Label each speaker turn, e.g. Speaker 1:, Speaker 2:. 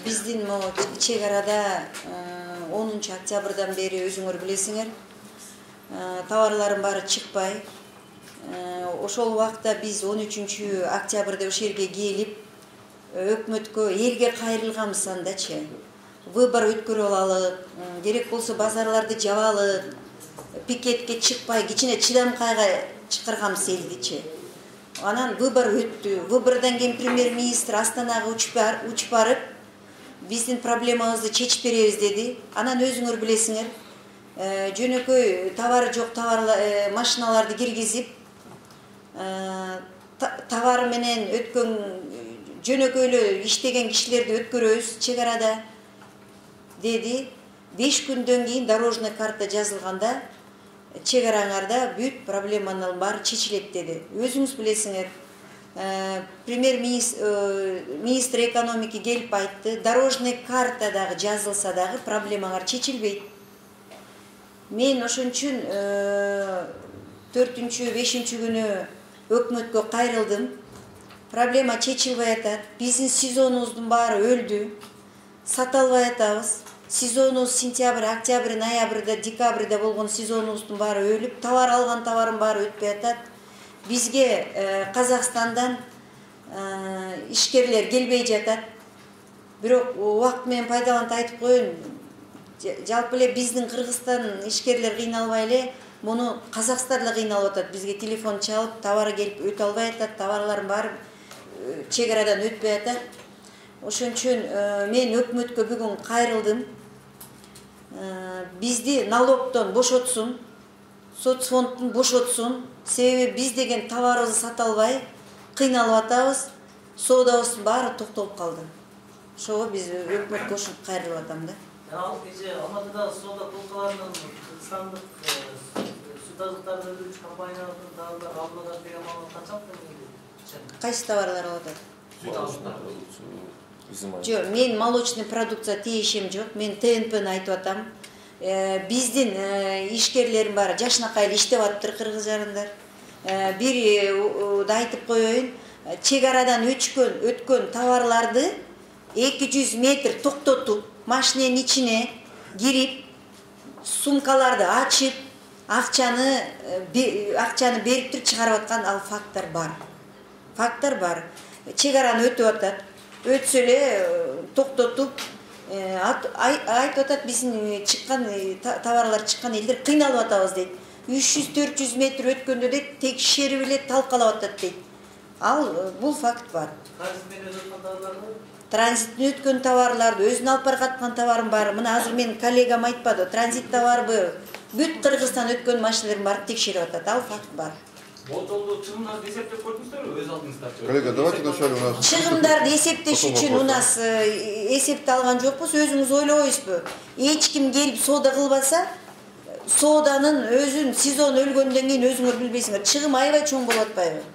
Speaker 1: Биздин могу чек арада 10 октябрдан бери өзүңөр билесиңер, товарлардын баары чыкпай. Ошол убакта биз 13 октябрда ошол жерге келип, өкмөткө элге кайрылганбыз андачы. Выбор өткөрө алалы, керек болсо базарларды жабалы, пикетке чыкпай, кичине чыдамкайга чакырганбыз элдичи. Анан выбор өттү. Выбордон кийин премьер-министр Астанага учуп барып, биздин проблемабызды чечип беребиз деди. Анан өзүңөр билесиңер, жөнөкөй товары жок машиналарды киргизип, товары менен өткөн жөнөкөйлө иштеген кишилерди өткөрөбүз чек арада деди. 5 күндөн кийин дорожный карта жазылганда чек араңарда бүт проблеманын баары чечилет деди. Өзүңүз билесиңер, министр экономики келип айтты, дорожный карта дагы жазылса дагы проблемалар чечилбейт. Мен ошон үчүн 4-5 күнү өкмөткө кайрылдым. Проблема чечилбей атат. Биздин сезонубуздун баары өлдү. Сата албай атабыз. Сезонубуз сентябрь, октябрь, ноябрда, декабрда болгон сезонубуздун баары өлүп, товар алган товардын баары өтпөй атат. Бизге Казакстандан ишкерлер келбей жатат. Бирок убакыт менен пайдаланып айтып коеюн. Жалпы эле биздин Кыргызстан ишкерлер кыйналбай эле, муну Казакстан да кыйналып атат. Бизге телефон чалып, товары келип өтө албай атат, товарлардын баары чек арадан өтпөй атат. Ошон үчүн мен өкмөткө бүгүн кайрылдым. Бизди налогдон бошотсун, соцфонддун бошотсун. Себеби биз деген товарыбызды сата албай кыйналып атабыз. Соодабыздын баары токтолуп калды. Ошого биз өкмөткө ушинтип кайрылып атам да.
Speaker 2: Ал кече Алматыда соода толкаларынын кыргызстандык судазыктарды өндүрүүчү компаниялардын дагы алдыда деген маалымат канчалык?
Speaker 1: Кайсы товарлар алып атат? Жок, мен молочный продукция тиешим жок. Мен ТНПны айтып атам. Биздин ишкерлердин баары жашынакай эле иштеп атыптыр кыргыз жарандар. Бир да айтып коеюн, чек арадан өткөн товарларды 200 метр токтотуп, машиненин ичине кирип, сумкаларды ачып, акчаны берип чыгарып аткан ал факттар бар. Факттар бар. Чек араны өтүп атат. Өтсө эле токтотуп айтып атат, биздин чыккан товарлар чыккан элдер кыйналып атабыз дейт. 300-400 метр өткөндө дейт, текшерип эле талкалап атат дейт. Бул факт бар. Транзиттен өткөн товарларды, өзүн алып бараткан товардын баары, мына азыр менин коллегам айтпады, транзит товарбы, бүт Кыргызстан өткөн машиналардын баары текшерип атат. Ал факт бар.
Speaker 2: Болтолду чыгымдарды эсептеп көрдүңүздөрбү? Өз алдыңыздарчы.
Speaker 3: Коллега, давайте вначале у нас...
Speaker 1: Чыгымдарды эсептеш үчүн у нас эсепти алган жокпуз, өзүңүз ойлобойсузбу? Эч ким келип соода кылбаса, сооданын өзүн сезон өлгөндөн кийин өзүңөр билбейсиңер, чыгым аябай чоң болуп атпайбы?